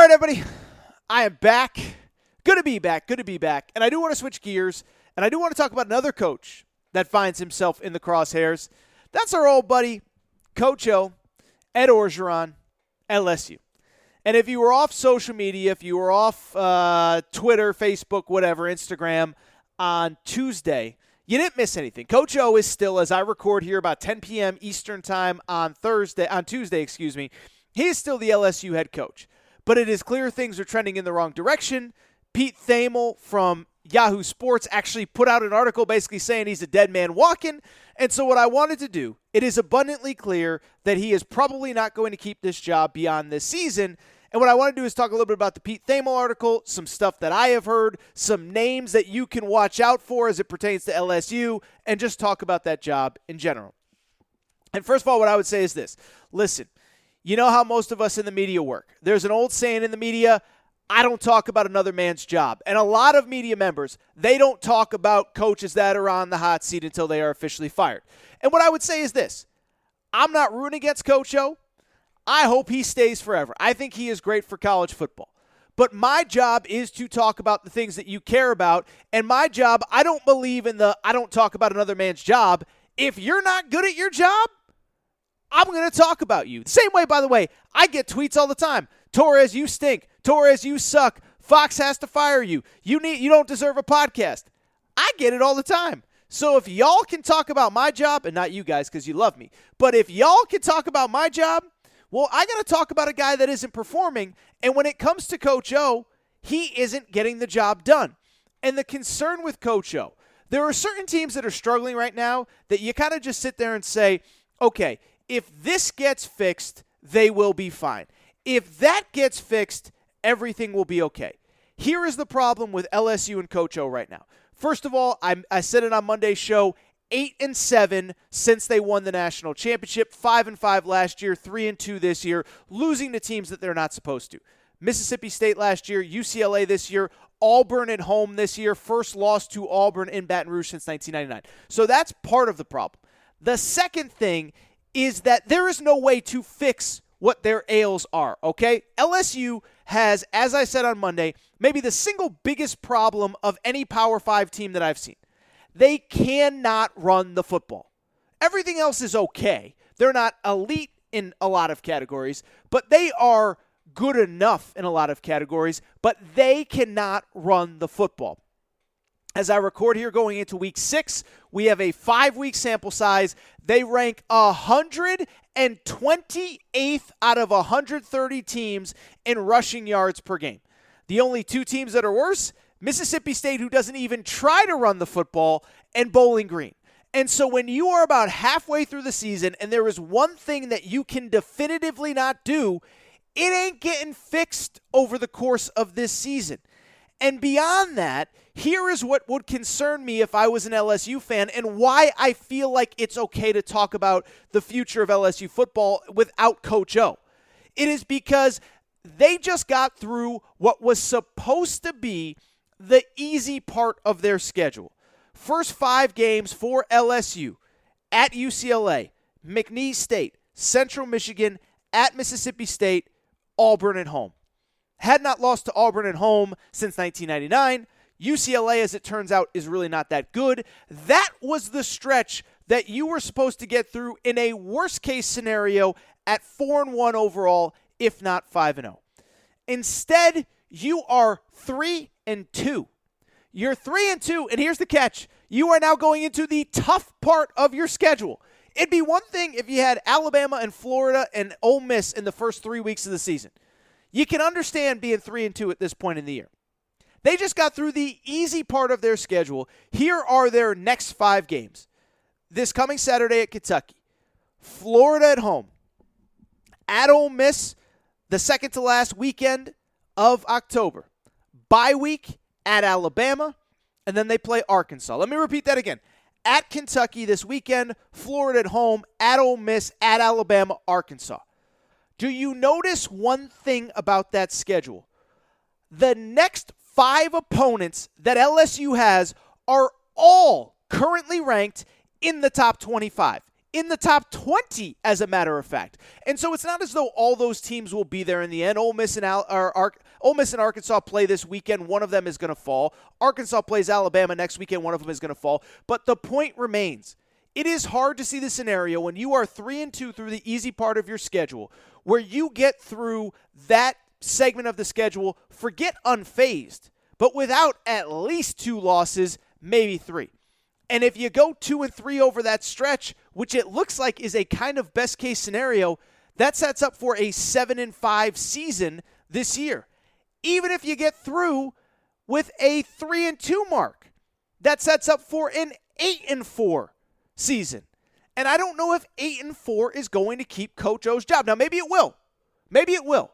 right, everybody. I am back. Good to be back. And I do want to switch gears, and I do want to talk about another coach that finds himself in the crosshairs. That's our old buddy, Coach O, Ed Orgeron, LSU. And if you were off social media, if you were off Twitter, Facebook, whatever, Instagram on Tuesday, you didn't miss anything. Coach O is still, as I record here, about 10 p.m. Eastern time on Tuesday, he is still the LSU head coach. But it is clear things are trending in the wrong direction. Pete Thamel from Yahoo Sports actually put out an article basically saying he's a dead man walking. And so what I wanted to do, it is abundantly clear that he is probably not going to keep this job beyond this season. And what I want to do is talk a little bit about the Pete Thamel article, some stuff that I have heard, some names that you can watch out for as it pertains to LSU, and just talk about that job in general. And first of all, what I would say is this. Listen, you know how most of us in the media work. There's an old saying in the media, I don't talk about another man's job. And a lot of media members, they don't talk about coaches that are on the hot seat until they are officially fired. And what I would say is this. I'm not rooting against Coach O. I hope he stays forever. I think he is great for college football. But my job is to talk about the things that you care about. And my job, I don't believe in the I don't talk about another man's job. If you're not good at your job, I'm going to talk about you. Same way, by the way, I get tweets all the time. Torres, you stink. Torres, you suck. Fox has to fire you. You don't deserve a podcast. I get it all the time. So if y'all can talk about my job, and not you guys because you love me, but if y'all can talk about my job, well, I got to talk about a guy that isn't performing. And when it comes to Coach O, he isn't getting the job done. And the concern with Coach O, there are certain teams that are struggling right now that you kind of just sit there and say, okay, if this gets fixed, they will be fine. If that gets fixed, everything will be okay. Here is the problem with LSU and Coach O right now. First of all, I said it on Monday's show, 8-7 since they won the national championship, 5-5 last year, 3-2 this year, losing to teams that they're not supposed to. Mississippi State last year, UCLA this year, Auburn at home this year, first loss to Auburn in Baton Rouge since 1999. So that's part of the problem. The second thing is that there is no way to fix what their ails are, okay? LSU has, as I said on Monday, maybe the single biggest problem of any Power 5 team that I've seen. They cannot run the football. Everything else is okay. They're not elite in a lot of categories, but they are good enough in a lot of categories, but they cannot run the football. As I record here going into week 6, we have a 5-week sample size. They rank 128th out of 130 teams in rushing yards per game. The only two teams that are worse, Mississippi State, who doesn't even try to run the football, and Bowling Green. And so when you are about halfway through the season and there is one thing that you can definitively not do, it ain't getting fixed over the course of this season. And beyond that, here is what would concern me if I was an LSU fan and why I feel like it's okay to talk about the future of LSU football without Coach O. It is because they just got through what was supposed to be the easy part of their schedule. First 5 games for LSU at UCLA, McNeese State, Central Michigan, at Mississippi State, Auburn at home. Had not lost to Auburn at home since 1999. UCLA, as it turns out, is really not that good. That was the stretch that you were supposed to get through in a worst-case scenario at 4-1 overall, if not 5-0. Instead, you are 3-2. You're 3-2, and here's the catch. You are now going into the tough part of your schedule. It'd be one thing if you had Alabama and Florida and Ole Miss in the first 3 weeks of the season. You can understand being 3-2 at this point in the year. They just got through the easy part of their schedule. Here are their next 5 games. This coming Saturday at Kentucky. Florida at home. At Ole Miss, the second to last weekend of October. Bye week at Alabama, and then they play Arkansas. Let me repeat that again. At Kentucky this weekend, Florida at home, at Ole Miss, at Alabama, Arkansas. Do you notice one thing about that schedule? The next 5 opponents that LSU has are all currently ranked in the top 25. in the top 20, as a matter of fact. And so it's not as though all those teams will be there in the end. Ole Miss and Arkansas play this weekend. One of them is going to fall. Arkansas plays Alabama next weekend. One of them is going to fall. But the point remains, it is hard to see the scenario when you are 3-2 through the easy part of your schedule, where you get through that segment of the schedule, forget unfazed, but without at least 2 losses, maybe 3. And if you go 2-3 over that stretch, which it looks like is a kind of best case scenario, that sets up for a 7-5 season this year. Even if you get through with a 3-2 mark, that sets up for an 8-4 season. And I don't know if 8-4 is going to keep Coach O's job. Now, maybe it will. Maybe it will.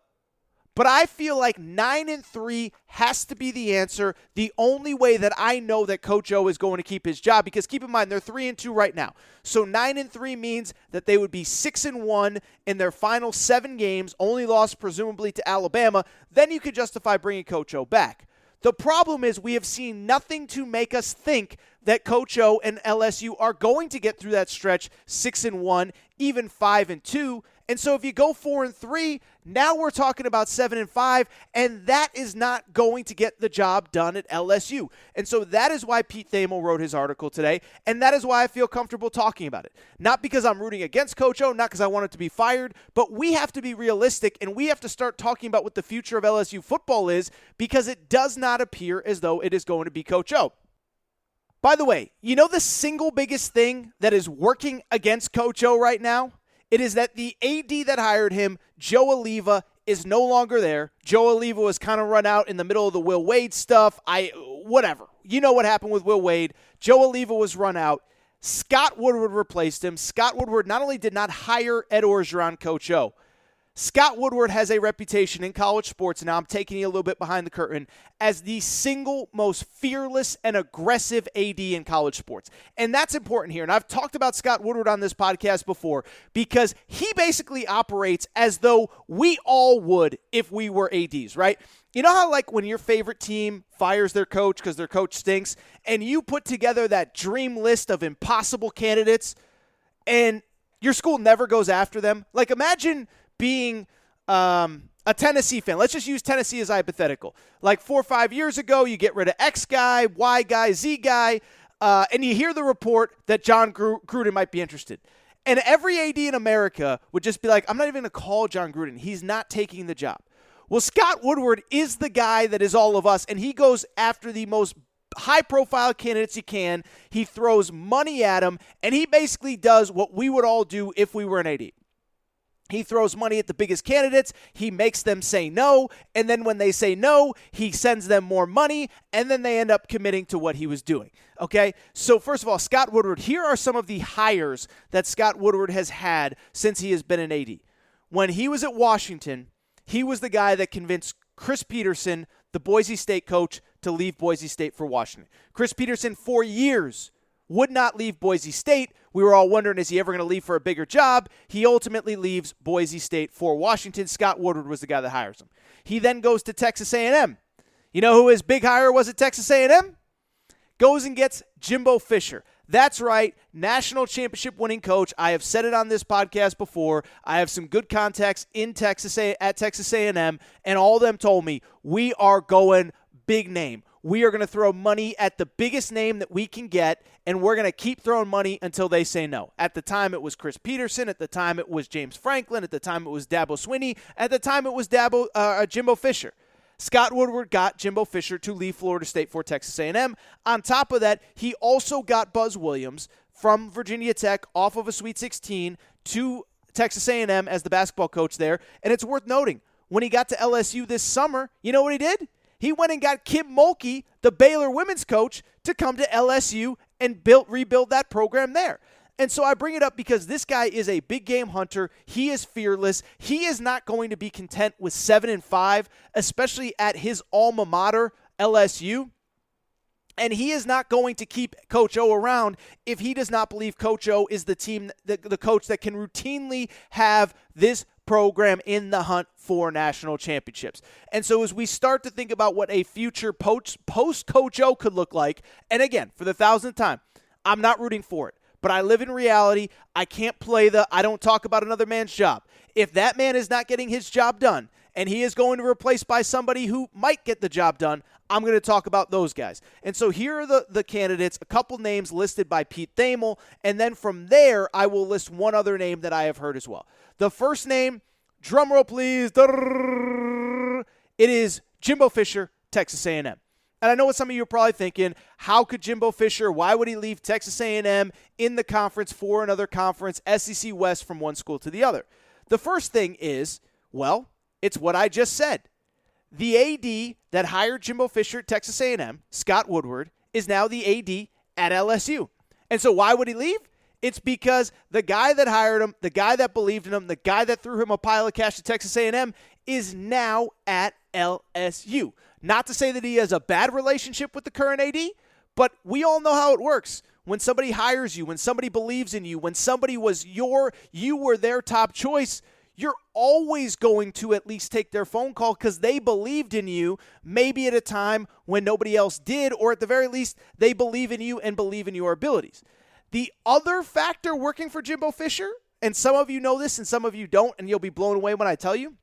But I feel like 9-3 has to be the answer. The only way that I know that Coach O is going to keep his job, because keep in mind, they're 3-2 right now. So 9-3 means that they would be 6-1 in their final 7 games, only lost presumably to Alabama. Then you could justify bringing Coach O back. The problem is we have seen nothing to make us think that Coach O and LSU are going to get through that stretch 6-1, even 5-2. And so if you go 4-3, now we're talking about 7-5, and that is not going to get the job done at LSU. And so that is why Pete Thamel wrote his article today, and that is why I feel comfortable talking about it. Not because I'm rooting against Coach O, not because I want it to be fired, but we have to be realistic, and we have to start talking about what the future of LSU football is, because it does not appear as though it is going to be Coach O. By the way, you know the single biggest thing that is working against Coach O right now? It is that the AD that hired him, Joe Oliva, is no longer there. Joe Oliva was kind of run out in the middle of the Will Wade stuff. Whatever. You know what happened with Will Wade. Joe Oliva was run out. Scott Woodward replaced him. Scott Woodward not only did not hire Ed Orgeron, Coach O, Scott Woodward has a reputation in college sports, and now I'm taking you a little bit behind the curtain, as the single most fearless and aggressive AD in college sports. And that's important here. And I've talked about Scott Woodward on this podcast before, because he basically operates as though we all would if we were ADs, right? You know how, like, when your favorite team fires their coach because their coach stinks, and you put together that dream list of impossible candidates, and your school never goes after them? Like, imagine being a Tennessee fan. Let's just use Tennessee as hypothetical. Like 4 or 5 years ago, you get rid of X guy, Y guy, Z guy, and you hear the report that John Gruden might be interested. And every AD in America would just be like, I'm not even going to call John Gruden. He's not taking the job. Well, Scott Woodward is the guy that is all of us, and he goes after the most high-profile candidates he can. He throws money at them, and he basically does what we would all do if we were an AD. He throws money at the biggest candidates, he makes them say no, and then when they say no, he sends them more money, and then they end up committing to what he was doing. Okay? So first of all, Scott Woodward, here are some of the hires that Scott Woodward has had since he has been an AD. When he was at Washington, he was the guy that convinced Chris Peterson, the Boise State coach, to leave Boise State for Washington. Chris Peterson, for years, would not leave Boise State. We were all wondering, is he ever going to leave for a bigger job? He ultimately leaves Boise State for Washington. Scott Woodward was the guy that hires him. He then goes to Texas A&M. You know who his big hire was at Texas A&M? Goes and gets Jimbo Fisher. That's right, national championship winning coach. I have said it on this podcast before. I have some good contacts in Texas at Texas A&M, and all of them told me, we are going big name. We are going to throw money at the biggest name that we can get, and we're going to keep throwing money until they say no. At the time, it was Chris Peterson. At the time, it was James Franklin. At the time, it was Dabo Swinney. At the time, it was Jimbo Fisher. Scott Woodward got Jimbo Fisher to leave Florida State for Texas A&M. On top of that, he also got Buzz Williams from Virginia Tech off of a Sweet 16 to Texas A&M as the basketball coach there. And it's worth noting, when he got to LSU this summer, you know what he did? He went and got Kim Mulkey, the Baylor women's coach, to come to LSU and rebuild that program there. And so I bring it up because this guy is a big game hunter. He is fearless. He is not going to be content with 7-5, especially at his alma mater, LSU. And he is not going to keep Coach O around if he does not believe Coach O is the coach that can routinely have this program in the hunt for national championships. And so as we start to think about what a future post-Coach O could look like, and again, for the 1,000th time, I'm not rooting for it. but I live in reality. I can't play I don't talk about another man's job. If that man is not getting his job done and he is going to replace by somebody who might get the job done, I'm going to talk about those guys. And so here are the candidates, a couple names listed by Pete Thamel, and then from there I will list one other name that I have heard as well. The first name, drum roll please, it is Jimbo Fisher, Texas A&M. And I know what some of you are probably thinking, how could Jimbo Fisher, why would he leave Texas A&M in the conference for another conference, SEC West, from one school to the other? The first thing is, well, it's what I just said. The AD that hired Jimbo Fisher at Texas A&M, Scott Woodward, is now the AD at LSU. And so why would he leave? It's because the guy that hired him, the guy that believed in him, the guy that threw him a pile of cash at Texas A&M is now at LSU. Not to say that he has a bad relationship with the current AD, but we all know how it works. When somebody hires you, when somebody believes in you, when somebody you were their top choice, you're always going to at least take their phone call because they believed in you, maybe at a time when nobody else did, or at the very least, they believe in you and believe in your abilities. The other factor working for Jimbo Fisher, and some of you know this and some of you don't, and you'll be blown away when I tell you,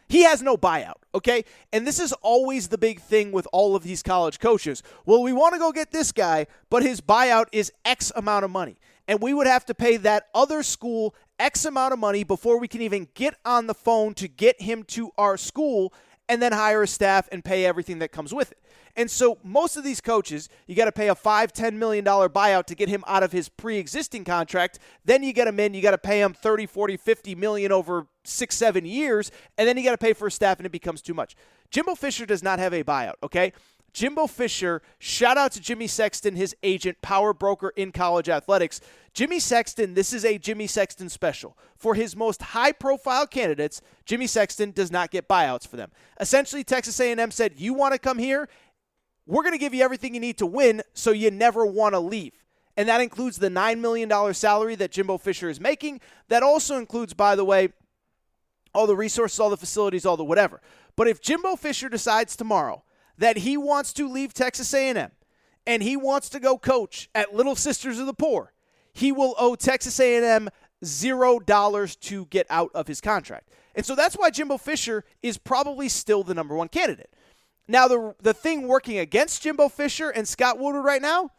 he has no buyout, okay? And this is always the big thing with all of these college coaches. Well, we want to go get this guy, but his buyout is X amount of money. And we would have to pay that other school X amount of money before we can even get on the phone to get him to our school and then hire a staff and pay everything that comes with it. And so most of these coaches, you got to pay a $5-10 million buyout to get him out of his pre-existing contract. Then you get him in, you got to pay him $30, $40, $50 million over 6-7 years, and then you got to pay for a staff, and it becomes too much. Jimbo Fisher does not have a buyout, okay? Jimbo Fisher, shout out to Jimmy Sexton, his agent, power broker in college athletics. Jimmy Sexton, this is a Jimmy Sexton special. For his most high-profile candidates, Jimmy Sexton does not get buyouts for them. Essentially, Texas A&M said, you want to come here? We're going to give you everything you need to win so you never want to leave. And that includes the $9 million salary that Jimbo Fisher is making. That also includes, by the way, all the resources, all the facilities, all the whatever. But if Jimbo Fisher decides tomorrow that he wants to leave Texas A&M and he wants to go coach at Little Sisters of the Poor, he will owe Texas A&M $0 to get out of his contract. And so that's why Jimbo Fisher is probably still the number one candidate. Now, the thing working against Jimbo Fisher and Scott Woodward right now,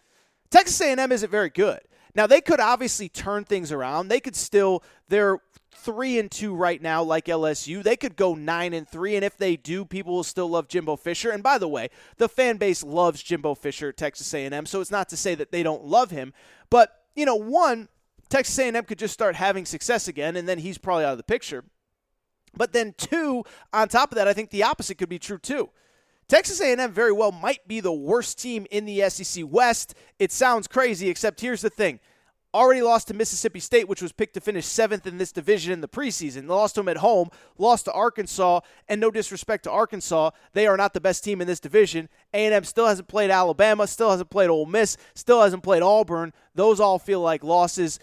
Texas A&M isn't very good. Now, they could obviously turn things around. They could still, they're 3-2 right now like LSU. They could go 9-3, and if they do, people will still love Jimbo Fisher. And by the way, the fan base loves Jimbo Fisher at Texas A&M, so it's not to say that they don't love him. But, one, Texas A&M could just start having success again, and then he's probably out of the picture. But then two, on top of that, I think the opposite could be true too. Texas A&M very well might be the worst team in the SEC West. It sounds crazy, except here's the thing. Already lost to Mississippi State, which was picked to finish 7th in this division in the preseason. They lost to them at home, lost to Arkansas, and no disrespect to Arkansas, they are not the best team in this division. A&M still hasn't played Alabama, still hasn't played Ole Miss, still hasn't played Auburn. Those all feel like losses.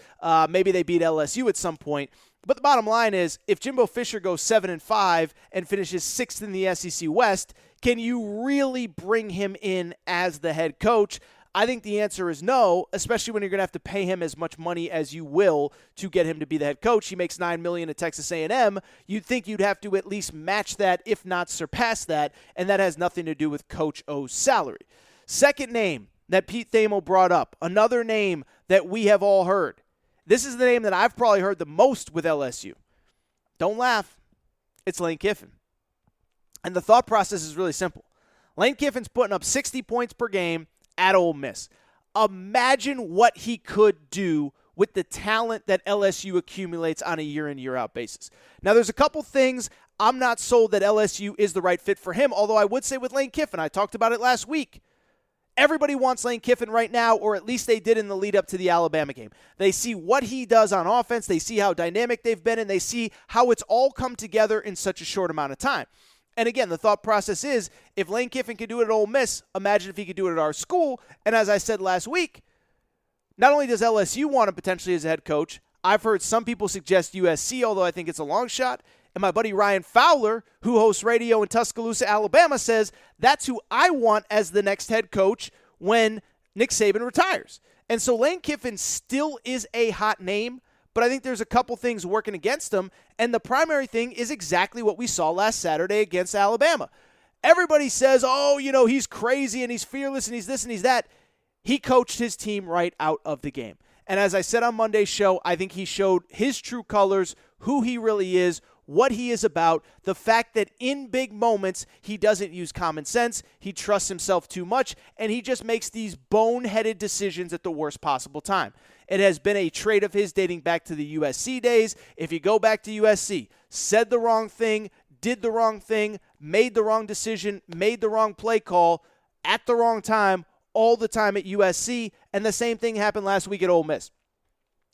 Maybe they beat LSU at some point. But the bottom line is, if Jimbo Fisher goes 7-5 and finishes 6th in the SEC West, can you really bring him in as the head coach? I think the answer is no, especially when you're going to have to pay him as much money as you will to get him to be the head coach. He makes $9 million at Texas A&M. You'd think you'd have to at least match that, if not surpass that, and that has nothing to do with Coach O's salary. Second name that Pete Thamel brought up, another name that we have all heard. This is the name that I've probably heard the most with LSU. Don't laugh. It's Lane Kiffin. And the thought process is really simple. Lane Kiffin's putting up 60 points per game at Ole Miss. Imagine what he could do with the talent that LSU accumulates on a year-in, year-out basis. Now, there's a couple things I'm not sold that LSU is the right fit for him, although I would say with Lane Kiffin, I talked about it last week. Everybody wants Lane Kiffin right now, or at least they did in the lead-up to the Alabama game. They see what he does on offense, they see how dynamic they've been, and they see how it's all come together in such a short amount of time. And again, the thought process is, if Lane Kiffin could do it at Ole Miss, imagine if he could do it at our school. And as I said last week, not only does LSU want him potentially as a head coach, I've heard some people suggest USC, although I think it's a long shot. And my buddy Ryan Fowler, who hosts radio in Tuscaloosa, Alabama, says that's who I want as the next head coach when Nick Saban retires. And so Lane Kiffin still is a hot name, but I think there's a couple things working against him. And the primary thing is exactly what we saw last Saturday against Alabama. Everybody says, oh, he's crazy and he's fearless and he's this and he's that. He coached his team right out of the game. And as I said on Monday's show, I think he showed his true colors, who he really is, what he is about, the fact that in big moments, he doesn't use common sense, he trusts himself too much, and he just makes these boneheaded decisions at the worst possible time. It has been a trait of his dating back to the USC days. If you go back to USC, said the wrong thing, did the wrong thing, made the wrong decision, made the wrong play call at the wrong time, all the time at USC, and the same thing happened last week at Ole Miss.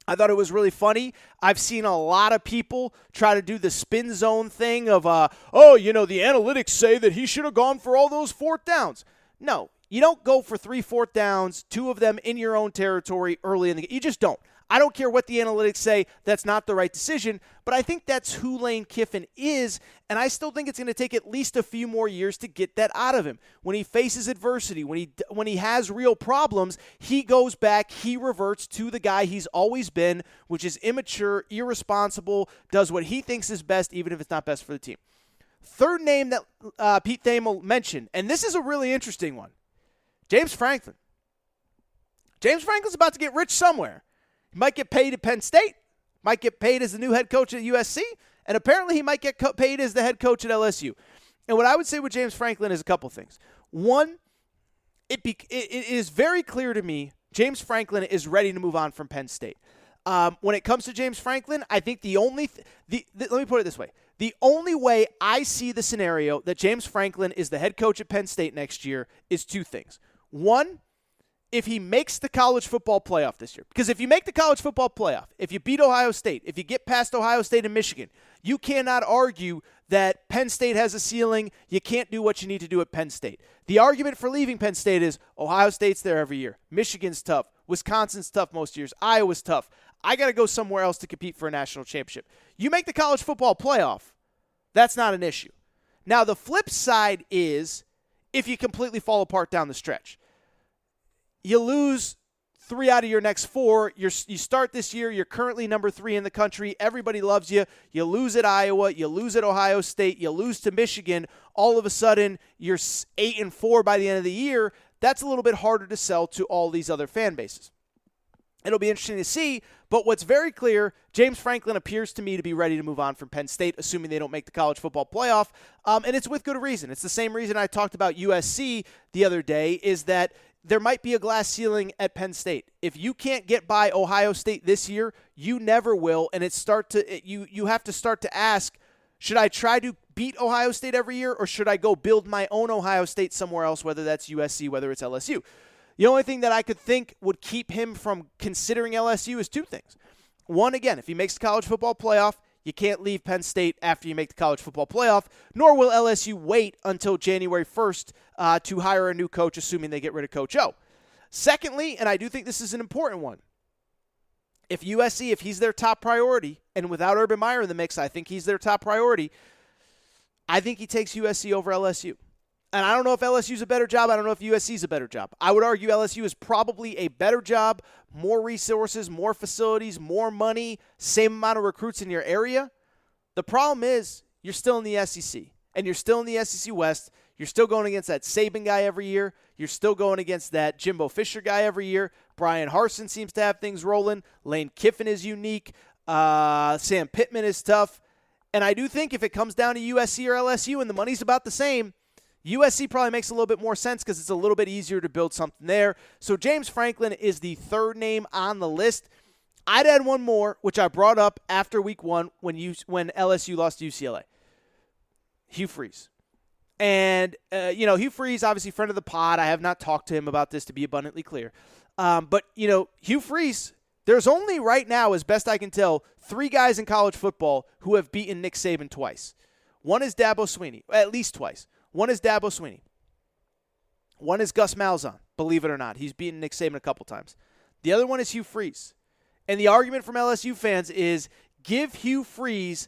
I thought it was really funny. I've seen a lot of people try to do the spin zone thing of, the analytics say that he should have gone for all those fourth downs. No, you don't go for 3 fourth downs, 2 of them in your own territory early in the game. You just don't. I don't care what the analytics say. That's not the right decision, but I think that's who Lane Kiffin is, and I still think it's going to take at least a few more years to get that out of him. When he faces adversity, when he has real problems, he goes back, he reverts to the guy he's always been, which is immature, irresponsible, does what he thinks is best, even if it's not best for the team. Third name that Pete Thamel mentioned, and this is a really interesting one, James Franklin. James Franklin's about to get rich somewhere. He might get paid at Penn State, might get paid as the new head coach at USC, and apparently he might get paid as the head coach at LSU. And what I would say with James Franklin is a couple things. One, it is very clear to me James Franklin is ready to move on from Penn State. When it comes to James Franklin, I think let me put it this way. The only way I see the scenario that James Franklin is the head coach at Penn State next year is 2 things. One, if he makes the college football playoff this year. Because if you make the college football playoff, if you beat Ohio State, if you get past Ohio State and Michigan, you cannot argue that Penn State has a ceiling. You can't do what you need to do at Penn State. The argument for leaving Penn State is Ohio State's there every year. Michigan's tough. Wisconsin's tough most years. Iowa's tough. I got to go somewhere else to compete for a national championship. You make the college football playoff, that's not an issue. Now, the flip side is if you completely fall apart down the stretch. You lose 3 out of your next 4. You start this year, you're currently number 3 in the country. Everybody loves you. You lose at Iowa. You lose at Ohio State. You lose to Michigan. All of a sudden, you're 8-4 by the end of the year. That's a little bit harder to sell to all these other fan bases. It'll be interesting to see, but what's very clear, James Franklin appears to me to be ready to move on from Penn State, assuming they don't make the college football playoff, and it's with good reason. It's the same reason I talked about USC the other day, is that there might be a glass ceiling at Penn State. If you can't get by Ohio State this year, you never will, and you have to start to ask, should I try to beat Ohio State every year, or should I go build my own Ohio State somewhere else, whether that's USC, whether it's LSU? The only thing that I could think would keep him from considering LSU is 2 things. One, again, if he makes the college football playoff, you can't leave Penn State after you make the college football playoff, nor will LSU wait until January 1st to hire a new coach, assuming they get rid of Coach O. Secondly, and I do think this is an important one, if USC, if he's their top priority, and without Urban Meyer in the mix, I think he's their top priority, I think he takes USC over LSU. And I don't know if LSU is a better job. I don't know if USC is a better job. I would argue LSU is probably a better job, more resources, more facilities, more money, same amount of recruits in your area. The problem is you're still in the SEC, and you're still in the SEC West. You're still going against that Saban guy every year. You're still going against that Jimbo Fisher guy every year. Brian Harsin seems to have things rolling. Lane Kiffin is unique. Sam Pittman is tough. And I do think if it comes down to USC or LSU and the money's about the same, USC probably makes a little bit more sense because it's a little bit easier to build something there. So James Franklin is the 3rd name on the list. I'd add one more, which I brought up after week 1 when LSU lost to UCLA. Hugh Freeze. And, Hugh Freeze, obviously friend of the pod. I have not talked to him about this, to be abundantly clear. But Hugh Freeze, there's only right now, as best I can tell, 3 guys in college football who have beaten Nick Saban twice. One is Dabo Swinney, at least twice. One is Dabo Swinney. One is Gus Malzahn, believe it or not. He's beaten Nick Saban a couple times. The other one is Hugh Freeze. And the argument from LSU fans is give Hugh Freeze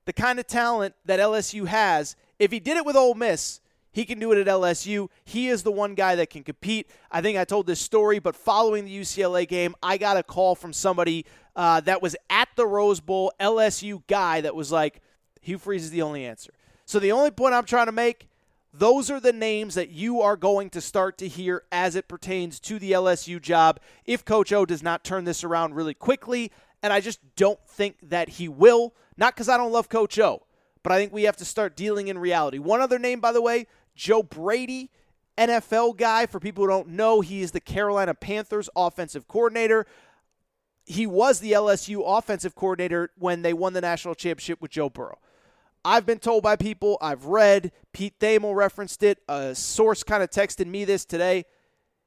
the kind of talent that LSU has. If he did it with Ole Miss, He can do it at LSU. He is the one guy that can compete. I think I told this story, but following the UCLA game, I got a call from somebody that was at the Rose Bowl, LSU guy, that was like, Hugh Freeze is the only answer. So the only point I'm trying to make, those are the names that you are going to start to hear as it pertains to the LSU job if Coach O does not turn this around really quickly, and I just don't think that he will. Not because I don't love Coach O, but I think we have to start dealing in reality. One other name, by the way, Joe Brady, NFL guy. For people who don't know, he is the Carolina Panthers offensive coordinator. He was the LSU offensive coordinator when they won the national championship with Joe Burrow. I've been told by people, I've read, Pete Thamel referenced it, a source kind of texted me this today.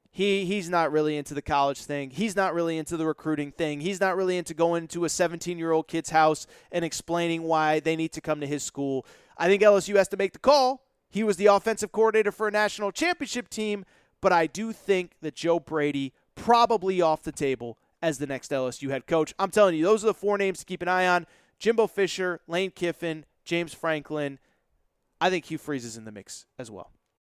He's not really into the college thing. He's not really into the recruiting thing. He's not really into going to a 17-year-old kid's house and explaining why they need to come to his school. I think LSU has to make the call. He was the offensive coordinator for a national championship team, but I do think that Joe Brady probably off the table as the next LSU head coach. I'm telling you, those are the 4 names to keep an eye on. Jimbo Fisher, Lane Kiffin, James Franklin. I think Hugh Freeze is in the mix as well.